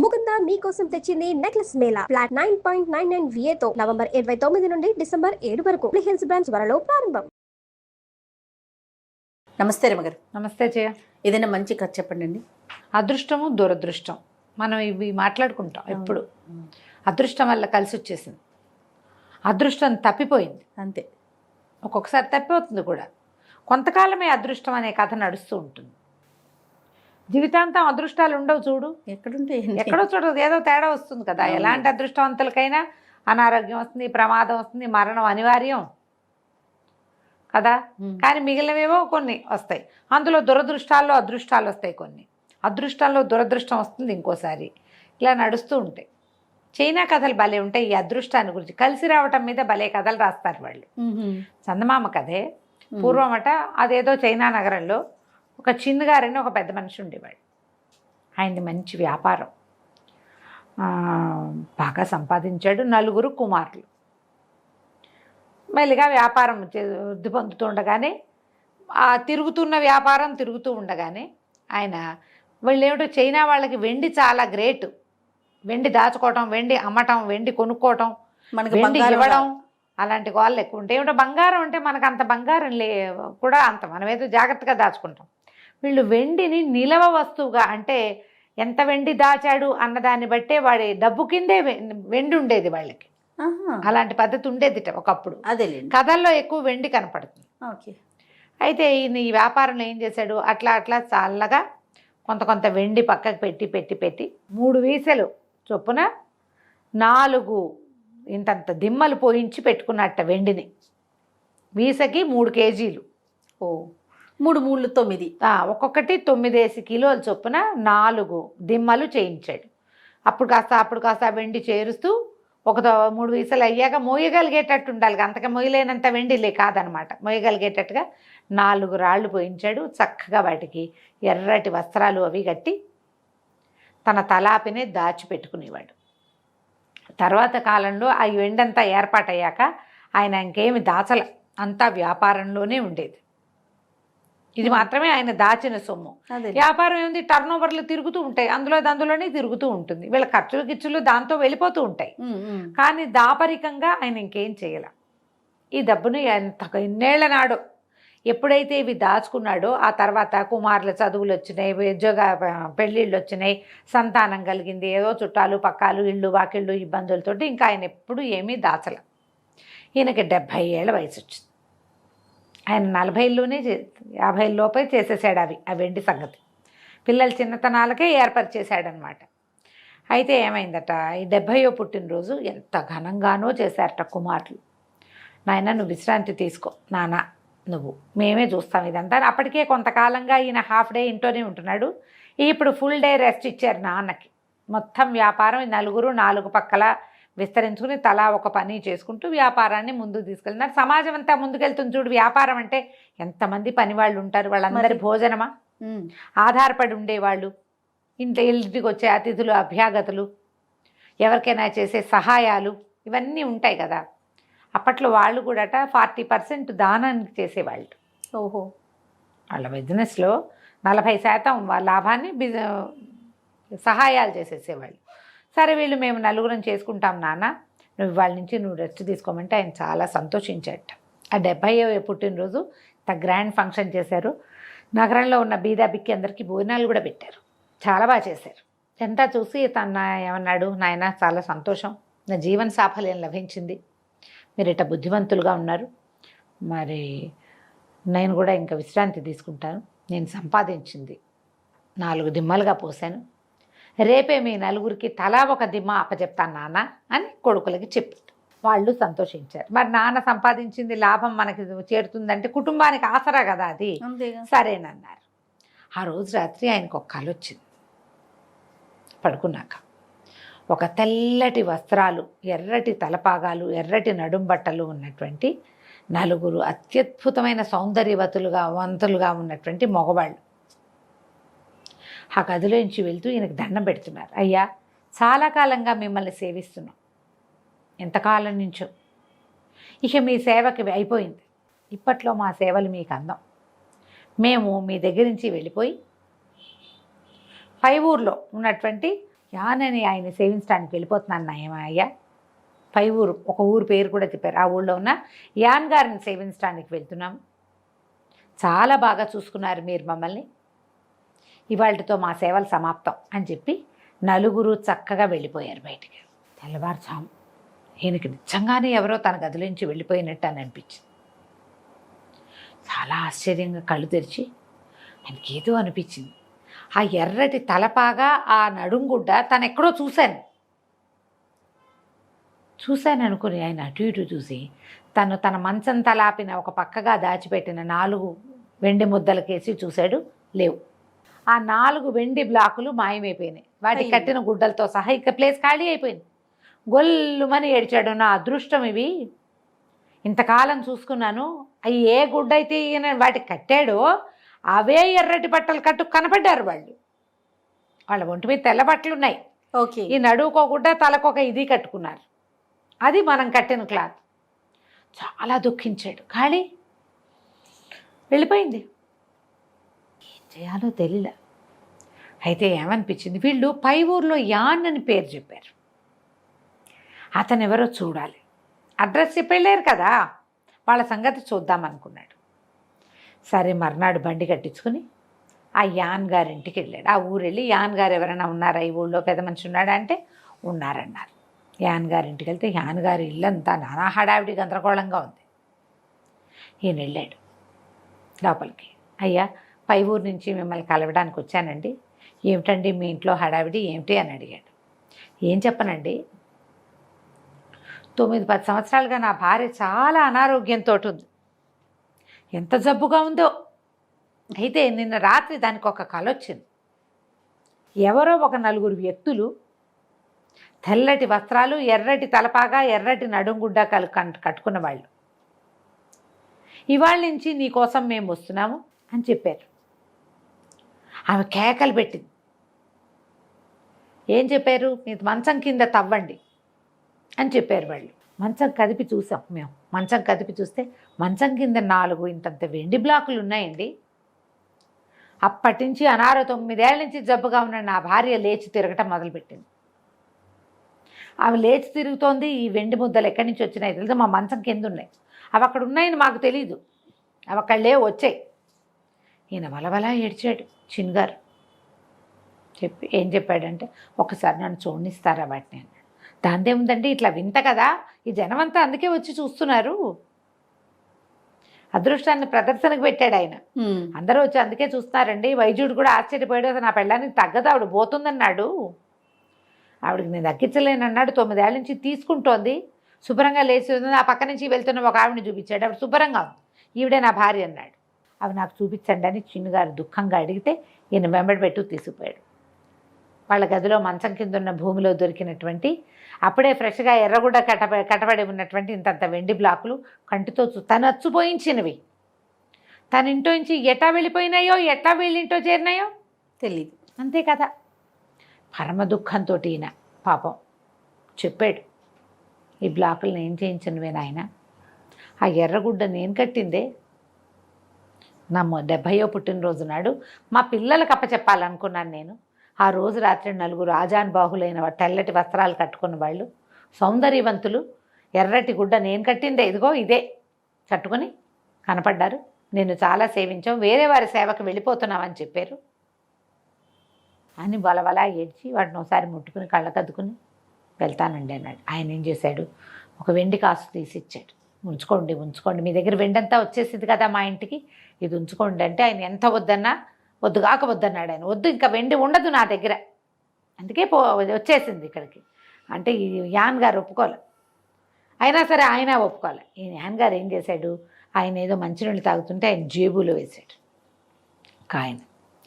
ముకుంద మీకోసం తెచ్చింది necklace Mela flat 9.99 VAతో November 29 నుండి డిసెంబర్ 7 వరకు హిల్స్ బ్రాంచ్ త్వరలో ప్రారంభం. నమస్తే రమగారు. నమస్తే జయ. ఏదైనా మంచి కథ చెప్పండి అండి. అదృష్టము దురదృష్టం మనం ఇవి మాట్లాడుకుంటాం ఎప్పుడు. అదృష్టం వల్ల కలిసి వచ్చేసింది, అదృష్టం తప్పిపోయింది, అంతే. ఒక్కొక్కసారి తప్పిపోతుంది కూడా. కొంతకాలమే అదృష్టం అనే కథ నడుస్తూ ఉంటుంది. జీవితాంతం అదృష్టాలు ఉండవు చూడు. ఎక్కడుంటాయి? ఎక్కడో చూడదు, ఏదో తేడా వస్తుంది కదా. ఎలాంటి అదృష్టవంతులకైనా అనారోగ్యం వస్తుంది, ప్రమాదం వస్తుంది, మరణం అనివార్యం కదా. కానీ మిగిలినవేవో కొన్ని వస్తాయి. అందులో దురదృష్టాల్లో అదృష్టాలు వస్తాయి కొన్ని. అదృష్టాల్లో దురదృష్టం వస్తుంది ఇంకోసారి. ఇలా నడుస్తూ ఉంటాయి. చైనా కథలు భలే ఉంటాయి. ఈ అదృష్టాన్ని గురించి కలిసి రావటం మీద భలే కథలు రాస్తారు వాళ్ళు. చందమామ కథే. పూర్వమట అదేదో చైనా నగరంలో ఒక చిన్నగారని ఒక పెద్ద మనిషి ఉండేవాడు. ఆయనది మంచి వ్యాపారం, బాగా సంపాదించాడు. 4 కుమారులు. మెల్లిగా వ్యాపారం వృద్ధి పొందుతూ ఉండగానే, ఆ తిరుగుతున్న వ్యాపారం తిరుగుతూ ఉండగానే ఆయన వాళ్ళు ఏమిటో చైనా వాళ్ళకి వెండి చాలా గ్రేట్. వెండి దాచుకోవటం, వెండి అమ్మటం, వెండి కొనుక్కోవటం, మనకి వెండి ఇవ్వడం, అలాంటి వాళ్ళు ఎక్కువ ఉంటాయి. ఏమిటో బంగారం అంటే మనకు అంత బంగారం కూడా అంత మనమేదో జాగ్రత్తగా దాచుకుంటాం. వీళ్ళు వెండిని నిలవ వస్తువుగా, అంటే ఎంత వెండి దాచాడు అన్నదాన్ని బట్టే వాడి డబ్బు కిందే వెండి ఉండేది వాళ్ళకి. అలాంటి పద్ధతి ఉండేది ఒకప్పుడు. అదే కథల్లో ఎక్కువ వెండి కనపడుతుంది. ఓకే. అయితే ఈయన ఈ వ్యాపారంలో ఏం చేశాడు, అట్లా అట్లా చల్లగా కొంత వెండి పక్కకు పెట్టి పెట్టి పెట్టి 3 వీసలు చొప్పున 4 ఇంతంత దిమ్మలు పోయించి పెట్టుకున్నట్ట వెండిని. వీసకి 3 కేజీలు. ఓ 3 3 9. ఒక్కొక్కటి 9 కిలోల చొప్పున 4 దిమ్మలు చేయించాడు. అప్పుడు కాస్త వెండి చేరుస్తూ 3 వీసలు అయ్యాక మోయగలిగేటట్టు ఉండాలి. అంతగా మోయలేనంత వెండిలే కాదనమాట, మోయగలిగేటట్టుగా 4 రాళ్ళు పోయించాడు. చక్కగా వాటికి ఎర్రటి వస్త్రాలు అవి కట్టి తన తలాపినే దాచిపెట్టుకునేవాడు. తర్వాత కాలంలో ఆ వెండంతా ఏర్పాటయ్యాక ఆయన ఇంకేమి దాచల, అంతా వ్యాపారంలోనే ఉండేది. ఇది మాత్రమే ఆయన దాచిన సొమ్ము. వ్యాపారం ఏముంది, టర్న్ ఓవర్లు తిరుగుతూ ఉంటాయి, అందులోనే తిరుగుతూ ఉంటుంది. వీళ్ళ ఖర్చులు గిచ్చులు దాంతో వెళ్ళిపోతూ ఉంటాయి. కానీ దాపరికంగా ఆయన ఇంకేం చేయాల. ఈ డబ్బును ఇన్నేళ్ల నాడు ఎప్పుడైతే ఇవి దాచుకున్నాడో, ఆ తర్వాత కుమారుల చదువులు వచ్చినాయి, ఉద్యోగ పెళ్ళిళ్ళు వచ్చినాయి, సంతానం కలిగింది, ఏదో చుట్టాలు పక్కాలు ఇళ్ళు వాకిళ్ళు ఇబ్బందులతోటి ఇంకా ఆయన ఎప్పుడు ఏమీ దాచల. ఈయనకి 70 ఏళ్ల వయసు వచ్చింది. ఆయన 40లోనే 50 లోపే చేసేసాడు ఆ వెండి సంగతి. పిల్లల చిన్నతనాలకే ఏర్పరిచేశాడనమాట. అయితే ఏమైందట, ఈ 70వ పుట్టినరోజు ఎంత ఘనంగానో చేశారట కుమారులు. నాయన నువ్వు విశ్రాంతి తీసుకో నాన్న, నువ్వు మేమే చూస్తాం ఇదంతా. అప్పటికే కొంతకాలంగా ఈయన హాఫ్ డే ఇంట్లోనే ఉంటున్నాడు. ఇప్పుడు ఫుల్ డే రెస్ట్ ఇచ్చారు నాన్నకి. మొత్తం వ్యాపారం 4 పక్కల విస్తరించుకుని తలా ఒక పని చేసుకుంటూ వ్యాపారాన్ని ముందుకు తీసుకెళ్తున్నారు. సమాజం అంతా ముందుకెళ్తుంది చూడు. వ్యాపారం అంటే ఎంతమంది పని వాళ్ళు ఉంటారు, వాళ్ళందరి భోజనమా ఆధారపడి ఉండేవాళ్ళు, ఇంటికి వచ్చే అతిథులు అభ్యాగతులు, ఎవరికైనా చేసే సహాయాలు, ఇవన్నీ ఉంటాయి కదా. అప్పట్లో వాళ్ళు కూడా 40% దానానికి చేసేవాళ్ళు. ఓహో. వాళ్ళ బిజినెస్లో 40% లాభాన్ని సహాయాలు చేసేసేవాళ్ళు. సరే వీళ్ళు మేము 4 చేసుకుంటాం నాన్న, నువ్వు వాళ్ళ నుంచి నువ్వు రెస్ట్ తీసుకోమంటే ఆయన చాలా సంతోషించాడట. ఆ 70వ పుట్టినరోజు గ్రాండ్ ఫంక్షన్ చేశారు. నగరంలో ఉన్న బీదా బిక్కి అందరికీ భోజనాలు కూడా పెట్టారు. చాలా బాగా చేశారు. ఎంత చూసి తన ఏమన్నాడు, నాయన చాలా సంతోషం, నా జీవన సాఫల్యం లభించింది, మీరు ఇట్లా బుద్ధివంతులుగా ఉన్నారు, మరి నేను కూడా ఇంకా విశ్రాంతి తీసుకుంటాను. నేను సంపాదించింది 4 దిమ్మలుగా పోసాను, రేపే మీ 4కి తలా ఒక దిమ్మ అప్పచెప్తాను నాన్న అని కొడుకులకి చెప్పారు. వాళ్ళు సంతోషించారు. మరి నాన్న సంపాదించింది లాభం మనకి చేరుతుందంటే కుటుంబానికి ఆసరా కదా అది. సరేనన్నారు. ఆ రోజు రాత్రి ఆయనకు ఒక కల వచ్చింది. పడుకున్నాక ఒక తెల్లటి వస్త్రాలు, ఎర్రటి తలపాగాలు, ఎర్రటి నడుంబట్టలు ఉన్నటువంటి 4 అత్యద్భుతమైన వంతులుగా ఉన్నటువంటి మగవాళ్ళు ఆ గదిలోంచి వెళ్తూ ఈయనకు దండం పెడుతున్నారు. అయ్యా, చాలా కాలంగా మిమ్మల్ని సేవిస్తున్నాం, ఎంతకాలం నుంచో, ఇక మీ సేవకి అయిపోయింది, ఇప్పట్లో మా సేవలు మీకు అందం. మేము మీ దగ్గర నుంచి వెళ్ళిపోయి పై ఊర్లో ఉన్నటువంటి యానని ఆయన సేవించడానికి వెళ్ళిపోతున్నాను నాయమయ్య. పై ఊరు, ఒక ఊరు పేరు కూడా చెప్పారు. ఆ ఊళ్ళో ఉన్న యాన్ గారిని సేవించడానికి వెళ్తున్నాం. చాలా బాగా చూసుకున్నారు మీరు మమ్మల్ని. ఇవాళతో మా సేవలు సమాప్తం అని చెప్పి నలుగురు చక్కగా వెళ్ళిపోయారు బయటికి. తెల్లవారుజాము ఈయనకి నిజంగానే ఎవరో తన గదిలోంచి వెళ్ళిపోయినట్టు అని అనిపించింది. చాలా ఆశ్చర్యంగా కళ్ళు తెరిచి ఆయనకి ఏదో అనిపించింది. ఆ ఎర్రటి తలపాగా, ఆ నడుంగుడ్డ తను ఎక్కడో చూశాను అనుకుని ఆయన అటు ఇటు చూసి తను తన మంచం తలాపిన ఒక పక్కగా దాచిపెట్టిన 4 వెండి ముద్దలకేసి చూశాడు. లేవు. ఆ 4 వెండి బ్లాకులు మాయమైపోయినాయి. వాటికి కట్టిన గుడ్డలతో సహా ఇక ప్లేస్ ఖాళీ అయిపోయింది. గొల్లుమని ఏడ్చాడు. నా అదృష్టం ఇవి, ఇంతకాలం చూసుకున్నాను. అవి ఏ గుడ్డ అయితే ఈయన వాటికి కట్టాడో అవే ఎర్రటి బట్టలు కనపడ్డారు వాళ్ళు. వాళ్ళ ఒంటి మీద తెల్ల బట్టలు ఉన్నాయి. ఓకే. ఈ నడువుకోకుండా తలకొక ఇది కట్టుకున్నారు. అది మనం కట్టిన క్లాత్. చాలా దుఃఖించాడు. ఖాళీ వెళ్ళిపోయింది. ఏం చేయాలో తెలియలే. అయితే ఏమనిపించింది, వీళ్ళు పై ఊర్లో యాన్ అని పేరు చెప్పారు. అతను ఎవరో చూడాలి. అడ్రస్ చెప్పి వెళ్ళారు కదా, వాళ్ళ సంగతి చూద్దామనుకున్నాడు. సరే మర్నాడు బండి కట్టించుకుని ఆ యాన్ గారింటికి వెళ్ళాడు. ఆ ఊరు వెళ్ళి యాన్ గారు ఎవరైనా ఉన్నారా, ఈ ఊళ్ళో పెద్ద మనిషి ఉన్నాడా అంటే ఉన్నారన్నారు. యాన్ గారింటికి వెళ్తే యాన్ గారి ఇల్లంతా నానా హడావిడి గందరగోళంగా ఉంది. ఈయన వెళ్ళాడు లోపలికి. అయ్యా, పై ఊరు నుంచి మిమ్మల్ని కలవడానికి వచ్చానండి. ఏమిటండి మీ ఇంట్లో హడావిడి ఏమిటి అని అడిగాడు. ఏం చెప్పనండి, 9-10 సంవత్సరాలుగా నా భార్య చాలా అనారోగ్యంతో ఉంది. ఎంత జబ్బుగా ఉందో. అయితే నిన్న రాత్రి దానికి ఒక కల వచ్చింది. ఎవరో ఒక 4 వ్యక్తులు తెల్లటి వస్త్రాలు, ఎర్రటి తలపాగా, ఎర్రటి నడుంగుడ్డ కట్టుకున్న వాళ్ళు, ఇవాళ నుంచి నీ కోసం మేము వస్తున్నాము అని చెప్పారు. ఆమె కేకలు పెట్టింది. ఏం చెప్పారు, మీ మంచం కింద తవ్వండి అని చెప్పారు వాళ్ళు. మంచం కదిపి చూసాం మేము. మంచం కదిపి చూస్తే మంచం కింద 4 ఇంతంత వెండి బ్లాకులు ఉన్నాయండి. అప్పటి నుంచి 9 ఏళ్ళ నుంచి జబ్బుగా ఉన్న నా భార్య లేచి తిరగటం మొదలుపెట్టింది. అవి లేచి తిరుగుతోంది. ఈ వెండి ముద్దలు ఎక్కడి నుంచి వచ్చినాయి తెలుసు, మా మంచం కింద ఉన్నాయి. అవి అక్కడ ఉన్నాయని మాకు తెలీదు, అవి అక్కడలే వచ్చాయి. ఈయన వలవలా ఏడ్చాడు చిన్గారు. చెప్పి ఏం చెప్పాడంటే, ఒకసారి నన్ను చూడనిస్తారా వాటిని అన్నాడు. దాందేముందండి, ఇట్లా వింత కదా, ఈ జనమంతా అందుకే వచ్చి చూస్తున్నారు. అదృష్టాన్ని ప్రదర్శనకు పెట్టాడు ఆయన. అందరూ వచ్చి అందుకే చూస్తున్నారండి. వైద్యుడు కూడా ఆశ్చర్యపోయాడు. నా పెళ్ళానికి తగ్గదు, ఆవిడ పోతుందన్నాడు. ఆవిడకి నేను తగ్గించలేనన్నాడు. 9 ఏళ్ళ నుంచి తీసుకుంటోంది, శుభ్రంగా లేచి ఉంది. ఆ పక్క నుంచి వెళ్తున్న ఒక ఆవిడని చూపించాడు. ఆవిడ శుభ్రంగా ఉంది, ఈవిడే నా భార్య అన్నాడు. అవి నాకు చూపించండి అని చిన్నగారు దుఃఖంగా అడిగితే ఈయన వెంబడి పెట్టు తీసుకుపోయాడు. వాళ్ళ గదిలో మంచం కింద ఉన్న భూమిలో దొరికినటువంటి అప్పుడే ఫ్రెష్గా ఎర్రగుడ్డ కట్టబడి ఉన్నటువంటి ఇంతంత వెండి బ్లాకులు కంటితో తను అచ్చుపోయించినవి. తన ఇంట్లో నుంచి ఎట్లా వెళ్ళిపోయినాయో, ఎట్లా వీళ్ళింటో చేరినాయో తెలీదు. అంతే కదా. పరమ దుఃఖంతో ఈయన పాపం చెప్పాడు, ఈ బ్లాకులు నేను చేయించినవే నాయన, ఆ ఎర్రగుడ్డ నేను కట్టిందే. నా 70వ పుట్టినరోజు నాడు మా పిల్లలకు అప్పచెప్పాలనుకున్నాను నేను. ఆ రోజు రాత్రి 4 ఆజానుబాహులైన తెల్లటి వస్త్రాలు కట్టుకున్న వాళ్ళు, సౌందర్యవంతులు, ఎర్రటి గుడ్డ నేను కట్టిందే, ఇదిగో ఇదే కట్టుకొని కనపడ్డారు. నేను చాలా సేవించాం, వేరే వారి సేవకు వెళ్ళిపోతున్నామని చెప్పారు అని బలబలా ఏడ్చి వాటిని ఒకసారి ముట్టుకుని కళ్ళకద్దుకుని వెళ్తానండి అన్నాడు. ఆయన ఏం చేశాడు, ఒక వెండి కాసు తీసి ఇచ్చాడు. ఉంచుకోండి, మీ దగ్గర వెండి అంతా వచ్చేసింది కదా మా ఇంటికి, ఇది ఉంచుకోండి అంటే ఆయన ఎంత వద్దన్నా వద్దన్నాడు ఆయన. వద్దు, ఇంకా వెండి ఉండదు నా దగ్గర, అందుకే వచ్చేసింది ఇక్కడికి అంటే ఈ యాన్ గారు ఒప్పుకోలే. అయినా సరే ఆయన ఒప్పుకోలే. ఈ యాన్ గారు ఏం చేశాడు, ఆయన ఏదో మంచినీళ్ళు తాగుతుంటే ఆయన జేబులో వేశాడు ఆయన.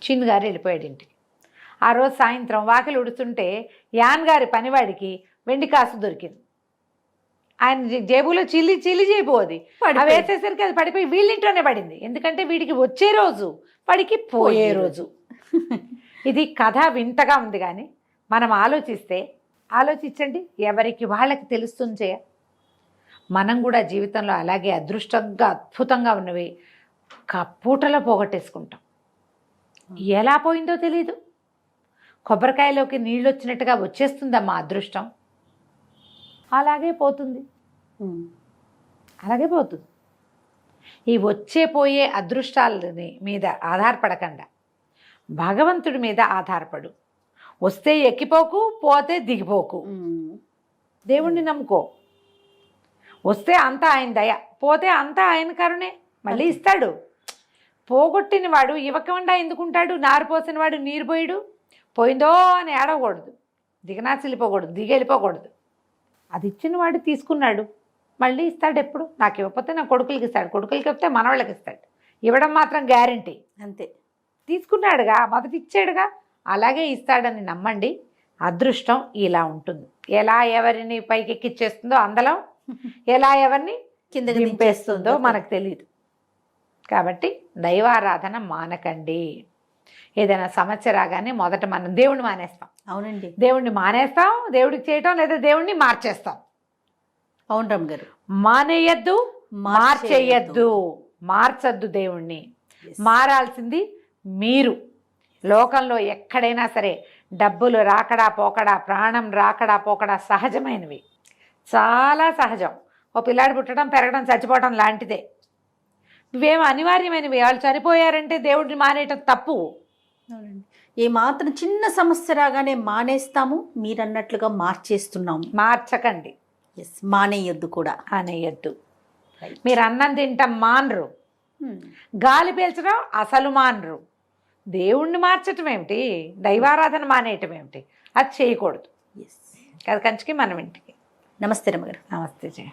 చిన్న గారు వెళ్ళిపోయాడు ఇంటికి. ఆ రోజు సాయంత్రం వాకిలి ఉడుతుంటే యాన్ గారి పనివాడికి వెండి కాసు దొరికింది. ఆయన జేబులో చిల్లి జేబు అది వేసేసరికి అది పడిపోయి వీళ్ళింట్లోనే పడింది. ఎందుకంటే వీడికి వచ్చే రోజు వాడికి పోయే రోజు. ఇది కథ వింతగా ఉంది, కానీ మనం ఆలోచించండి, ఎవరికి వాళ్ళకి తెలుస్తుంది. మనం కూడా జీవితంలో అలాగే అదృష్టంగా అద్భుతంగా ఉన్నవి పూటలో పోగొట్టేసుకుంటాం. ఎలా పోయిందో తెలీదు. కొబ్బరికాయలోకి నీళ్ళు వచ్చినట్టుగా వచ్చేస్తుందమ్మా అదృష్టం. అలాగే పోతుంది, అలాగే పోతుంది. ఈ వచ్చే పోయే అదృష్టాలని మీద ఆధారపడకుండా భగవంతుడి మీద ఆధారపడు. వస్తే ఎక్కిపోకు, పోతే దిగిపోకు. దేవుణ్ణి నమ్ముకో. వస్తే అంతా ఆయన దయ, పోతే అంతా ఆయన కరుణే, మళ్ళీ ఇస్తాడు. పోగొట్టిన వాడు ఇవ్వకుండా ఎందుకుంటాడు? నారు పోసిన వాడు నీరు పోయాడు, పోయిందో అని ఏడవకూడదు, దిగనాసిల్లిపోకూడదు, దిగెళ్ళిపోకూడదు. అది ఇచ్చిన వాడు తీసుకున్నాడు, మళ్ళీ ఇస్తాడు. ఎప్పుడు నాకు ఇవ్వకపోతే నా కొడుకులకి ఇస్తాడు, కొడుకులకి ఇస్తే మనవాళ్ళకి ఇస్తాడు. ఇవ్వడం మాత్రం గ్యారంటీ. అంతే. తీసుకున్నాడుగా, మొదటి ఇచ్చాడుగా, అలాగే ఇస్తాడని నమ్మండి. అదృష్టం ఇలా ఉంటుంది. ఎలా ఎవరిని పైకి ఎక్కిచ్చేస్తుందో అందలం, ఎలా ఎవరిని కిందకి దింపేస్తుందో మనకు తెలియదు. కాబట్టి దైవారాధన మానకండి. ఏదైనా సమస్య రాగానే మొదట మనం దేవుణ్ణి మానేస్తాం. అవునండి, దేవుణ్ణి మానేస్తాం, దేవుడికి చేయటం, లేదా దేవుణ్ణి మార్చేస్తాం. అవును రమ్మగారు. మానేయద్దు, మార్చేయద్దు, మార్చద్దు దేవుణ్ణి. మారాల్సింది మీరు. లోకంలో ఎక్కడైనా సరే డబ్బులు రాకడా పోకడా, ప్రాణం రాకడా పోకడా సహజమైనవి, చాలా సహజం. ఓ పిల్లాడు పుట్టడం, పెరగడం, చచ్చిపోవడం లాంటిదే. ఇవేమో అనివార్యమైనవి. వాళ్ళు చనిపోయారంటే దేవుడిని మానేయటం తప్పు. అవునండి. ఏ మాత్రం చిన్న సమస్య రాగానే మానేస్తాము, మీరన్నట్లుగా మార్చేస్తున్నాము. మార్చకండి. ఎస్, మానేయొద్దు కూడా. అనేయద్దు. మీరు అన్నం తింటాం మానరు, గాలి పీల్చడం అసలు మానరు. దేవుణ్ణి మార్చటం ఏమిటి? దైవారాధన మానేయటం ఏమిటి? అది చేయకూడదు. ఎస్. అది కంచికి మనం ఇంటికి. నమస్తే రమ్మగారు. నమస్తే జయ.